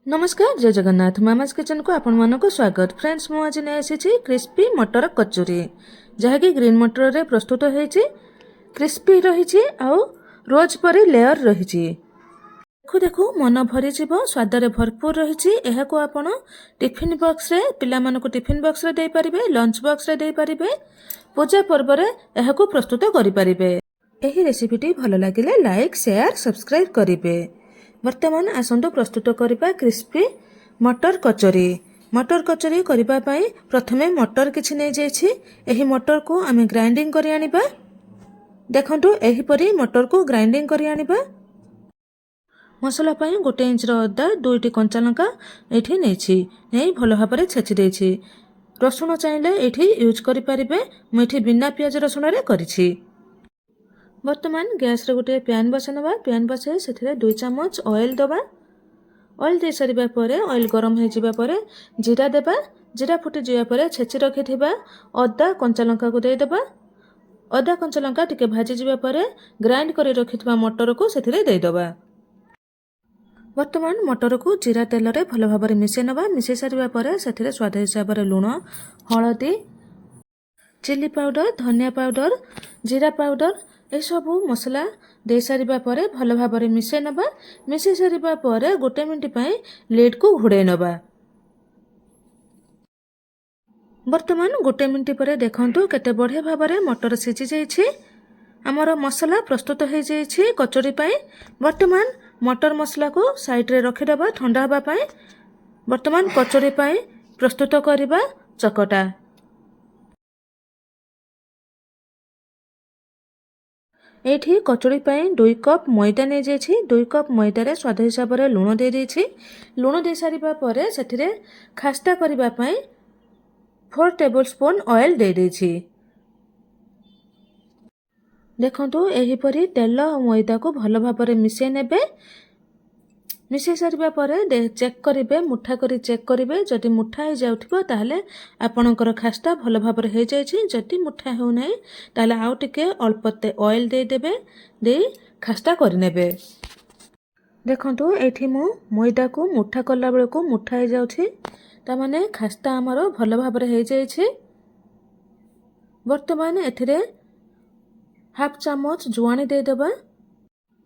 नमस्कार जय Jagannath mama's kitchen को आपण मानक स्वागत। फ्रेंड्स मु आज नहीं आसी क्रिस्पी मटर कचोरी जहाँकि ग्रीन मटर रे प्रस्तुत होइछि। क्रिस्पी रही आउ रोज परी लेयर रही। देखु देखु मन भरी जीव स्वाद रे भरपूर रही। यह को आपण टिफिन बॉक्स रे पिला मानको टिफिन बॉक्स रे दे परिबे, लंच बॉक्स रे दे परिबे, पूजा पर्व रे यह को प्रस्तुत करि परिबे। एही रेसिपीटी भल लागिले लाइक शेयर सब्सक्राइब करिवे। वर्तमान आसंतु प्रस्तुत करिबा क्रिस्पी मटर कचोरी। मटर कचोरी करिबा पई प्रथमे मटर किछि नै जायछि। एही मटर को आमे ग्राइंडिंग करि आनिबा। देखंतु एही परी मटर को ग्राइंडिंग करि आनिबा। मसला पई 1 इंच रो अदा, 2टी कंचा लंका एठी नेछि नै भलो भाबरे छेछि देछि। रसुण चाइले एठी यूज करि परिबे। मु एठी बिना प्याज रसुण रे करिछि। वर्तमान गैस रे गोटे पैन बसनवा। पैन बसाई से 2 चम्मच ऑयल दबा। ऑयल दे सारिबा परे ऑयल गरम हो जिबा परे जीरा देबा। जीरा फुटी जिबा परे छेची रखिथिबा अदा कंचा लंका को दे देबा। अदा कंचा लंका टिके भाजी जिबा परे ग्राइंड करि रखिथिबा मटर को सेथिरे दे देबा। वर्तमान मटर को जीरा तेल रे भलो भाबरे मिसे नबा। मिसे सारिबा परे सेथिरे स्वाद हिसाब रे लूण, हळदी, चिली पाउडर, धनिया पाउडर, जीरा पाउडर ए सबु मसला दे सारिबा परे भलो भाबरे मिसे नबा। मिसे सारिबा परे 1 मिनिट पई लिड को घोड़े नबा। वर्तमान 1 मिनिट परे देखंतु केते बढ़िया भाबरे मटर सिझी जाइछि। हमर मसला प्रस्तुत हो जाइछि कचोरी पई। वर्तमान मटर मसला को साइड रे रखि दबा ठंडा हबा पई। वर्तमान कचोरी पई प्रस्तुत करिबा चकटा। एठी कचोरी पई 2 कप मैदा नै जाइछि। 2 कप मैदा रे स्वाद हिसाब रे लूण दे देछि। लूण दे सारिबा परे सेथिरे खास्ता करिबा पई 4 टेबलस्पून ऑयल दे देछि। देखंतु एही परी तेल और मैदा को भलो भाबरे मिसे नेबे। मिसे सारिबा परे चेक करिवे, मुठा करी चेक करिवे। जदि मुठा हो जाउथिबो ताहले आपणकर खास्ता भलो भाबरे हो जाइछि। जदि मुठा हो नै ताहले आउ टिके अल्पते ऑयल दे देबे। दे खास्ता करि नेबे। देखंतु एठी मु मैदा को मुठा कला बेले को मुठा हो जाउछि। ता माने खास्ता हमरो भलो भाबरे हो जाइछि। वर्तमान एथिरे हाफ चम्मच जुआनी दे देबा।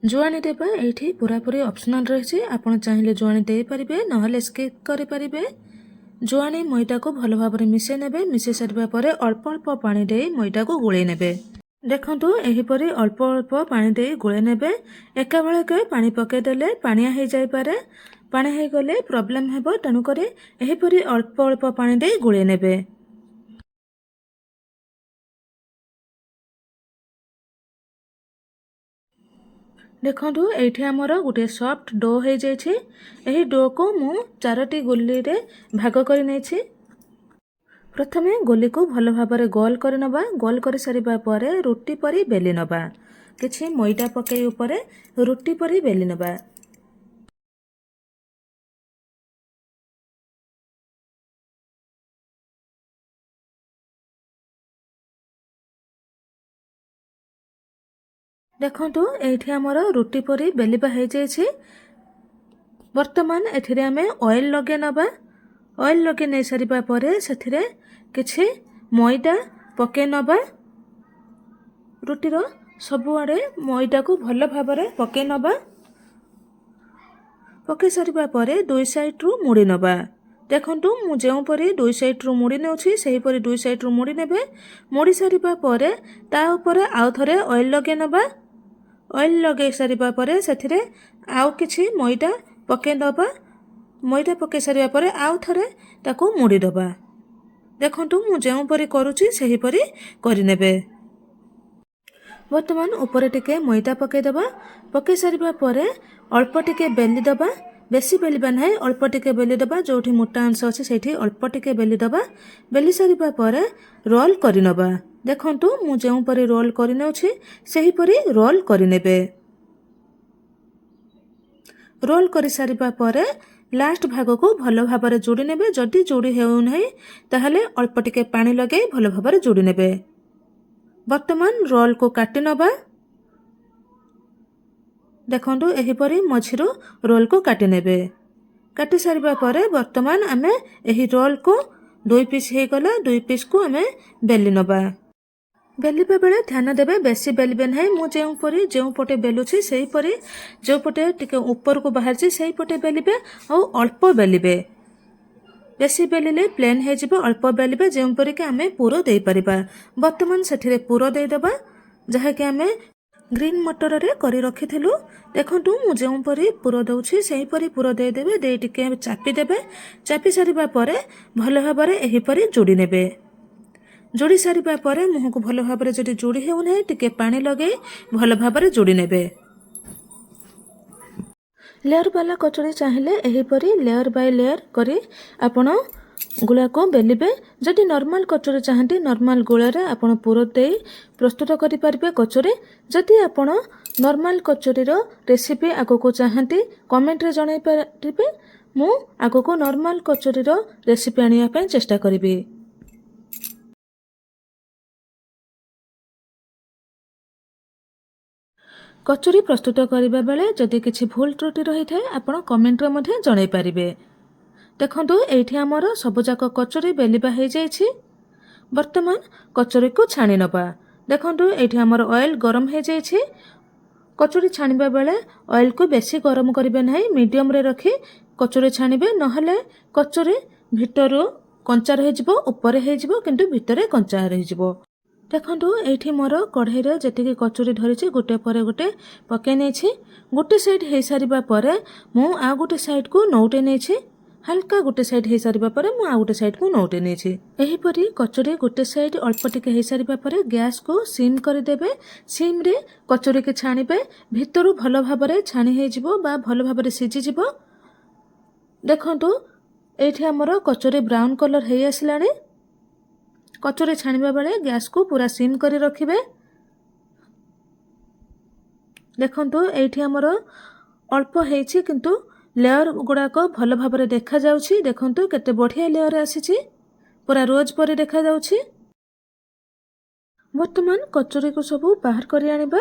जुआनी देबा एठी पूरा पूरी ऑप्शनल रही। आपण चाहिले जुआनी दे परिबे, नहले स्किप करि परिबे। जुआनी मैदा को भलो भाबरे मिसे नेबे। मिसे सारिबा परे अल्प अल्प पानी दे मैदा को गुळे नेबे। देखंतु एही परी अल्प अल्प पानी दे गुळे नेबे। एका बेले के पानी पके देले पानिया हे जाय पारे। पानी हे गले प्रॉब्लम हेबो, तनु करे एही परी अल्प अल्प पानी दे गुळे नेबे। देखंतु एठी हमरो गुटे सॉफ्ट डो हे जायछि। एही डो को मु 4टी गोली रे भाग करि नेछि। प्रथमे गोली को भलो भाबरे गोल करि नबा। गोल करि सारिबा परे रोटी परी बेली नबा। किछि मैदा पके ऊपरे रोटी परी बेली नबा। देखंतु एठी हमरो रोटी परी बेलिबा हे जायछि। वर्तमान एथिरे हमें ऑयल लगे नबा। ऑयल लगे नै सारिबा परे सेथिरे किछि मैदा पके नबा। रोटीर सबु आड़े मैदा को भलो भाबरे पके नबा। पके सारिबा परे 2 साइड रु मुड़ी नबा। देखंतु मु जेउ परी 2 साइड रु मुड़ी नेउछि सेही परी 2 साइड रु मुड़ी नेबे। मुड़ी सारिबा परे ता ऊपरे आउ थरे ऑयल लगे नबा। ऑयल लगे सारिबा परे सेथिरे आउ किछि मैदा पके दबा। मैदा पके सारिबा परे आउ थरे ताको मुड़ी दबा। देखंतु मु जेउ परी करूछि सेही परी करि नेबे। वर्तमान ऊपर टिके मैदा पके दबा। पके सारिबा परे अल्प टिके बेली दबा। बेसी बेलिबा नै, अल्प टिके बेली दबा। जोठी मोटा अंश अछि सेठी अल्प टिके बेली दबा। बेली सारिबा परे रोल करि नबा। देखंतु मु जेउ परी रोल करि नेउछि सेही परी रोल करि नेबे। रोल करि सारिबा परे लास्ट भाग को भलो भाबरे जोड़ी नेबे। जदि जोड़ी हेउ नै ताहले अल्प टिके पानी लगे भलो भाबरे जोड़ी नेबे। वर्तमान रोल को काटि नबा। देखंतु एही परी मझिरो रोल को काटि नेबे। काटी सारिबा परे वर्तमान आमे एही रोल को 2 पीस हे गला 2 पीस को आमे बेली नबा। बेलिबा बेले ध्यान देबे बेसी बेलिबे नाही। मु जेउ पटे बेलुछि सेही परी जो पटे टिके ऊपर को बाहर छी सेही पटे बेलिबे आ अल्प बेलिबे। बेसी बेलिले प्लेन हे जिवो अल्प बेलिबे जेउ परी के आमे पूरो देई परिबा। वर्तमान सेठिरे पूरो देई दबा जहा के आमे ग्रीन मटर रे करी रखिथिलु। देखंतु मु जेउ परी पूरो दउछि सेही परी पूरो देई देबे। देई टिके चापी देबे। चापी सारिबा परे भलो भाबरे एही परी जोडी नेबे। जोड़ी सारिबा परे मुह को भलो भाबरे जदि जोड़ी हेउ नै टिके पानी लगे भलो भाबरे जोड़ी नेबे। लेयर वाला कचोरी चाहिए एही परी लेयर बाय लेयर करी आपण गुला को बेलिबे। जदि नॉर्मल कचोरी चाहती नॉर्मल गुला रे आपण पूरो देई प्रस्तुत करि परिबे कचोरी। जदि आपण नॉर्मल कचोरी रो रेसिपी आगो को चाहती कमेंट रे जणाई परिबे। मु आगो को नॉर्मल कचोरी रो रेसिपी आनिया पय चेष्टा करिबे। कचोरी प्रस्तुत करिबा बेले जदि किछि भूल त्रुटि रही थाए आपण कमेंट रे मध्ये जणाई परिबे। देखंतु एठी हमर सब जाक कचोरी बेलिबा हे जाईछि। वर्तमान कचोरी को छाणी नबा। देखंतु एठी हमर ऑयल गरम हे जाईछि। कचोरी छाणीबा बेले ऑयल को बेसी गरम करिबे नाही मीडियम रे रखी कचोरी छाणीबे नहले कचोरी भितरु कंचा रहि जिवो ऊपर हे जिवो किंतु भितरे कंचा रहि जिवो। देखंतु एठी मोर कढ़ाई रे जेतिकी कचोरी धरिछि गोटे परे गोटे पके नेछि। गोटे साइड हे सारिबा परे मु आ गोटे साइड को नौटे नेछि। हल्का गोटे साइड हे सारिबा परे मु आ गोटे साइड को नौटे नेछि। एही परी कचोरी गोटे साइड अल्प टिके हे सारिबा परे गैस को सिम कर देबे। सिम रे कचोरी के छाणीबे भितरु भलो भाबरे छाणी हे जिवो बा भलो भाबरे सिजि जिवो। देखंतु एठी हमर कचोरी ब्राउन कलर हे आसिलाणी। कचोरी छाणीबा बेले गैस को पूरा सिम करी रखिबे। देखंतु एठी हमर अल्प हेछि किंतु लेयर गुडा को भलो भाबरे देखा जाउछि। देखंतु केते बढ़िया लेयर आसीछि पूरा रोज परे देखा जाउछि। वर्तमान कचोरी को सब बाहर करी आनिबा।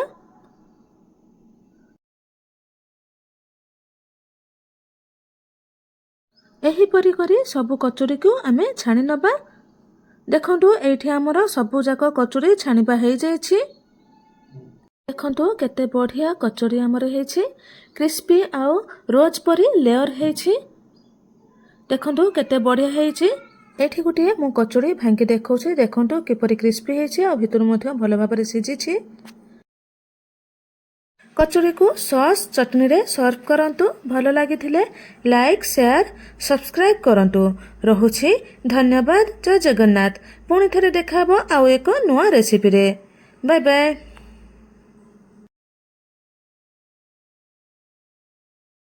एही परी करी सब कचोरी को आमे छाणी नबा। देखंतु एठी हमर सबु जाक कचोरी छाणीबा हे जायछि। देखंतु केते बढ़िया कचोरी हमर हेछि क्रिस्पी आउ रोज परी लेयर हेछि। देखंतु केते बढ़िया हेछि। एठी गुटिए मु कचोरी भांगी देखौछि। देखंतु किपरि क्रिस्पी हेछि आ भितर मध्ये भलो भाबरे सिजिछि। कचोरी को सॉस चटनी रे सर्व करंतु। भलो लागिथिले लाइक शेयर सब्सक्राइब करंतु। रहुछि धन्यवाद। जय जगन्नाथ। पुणी थरे देखाबो आउ एको नुआ रेसिपी रे। Bye bye.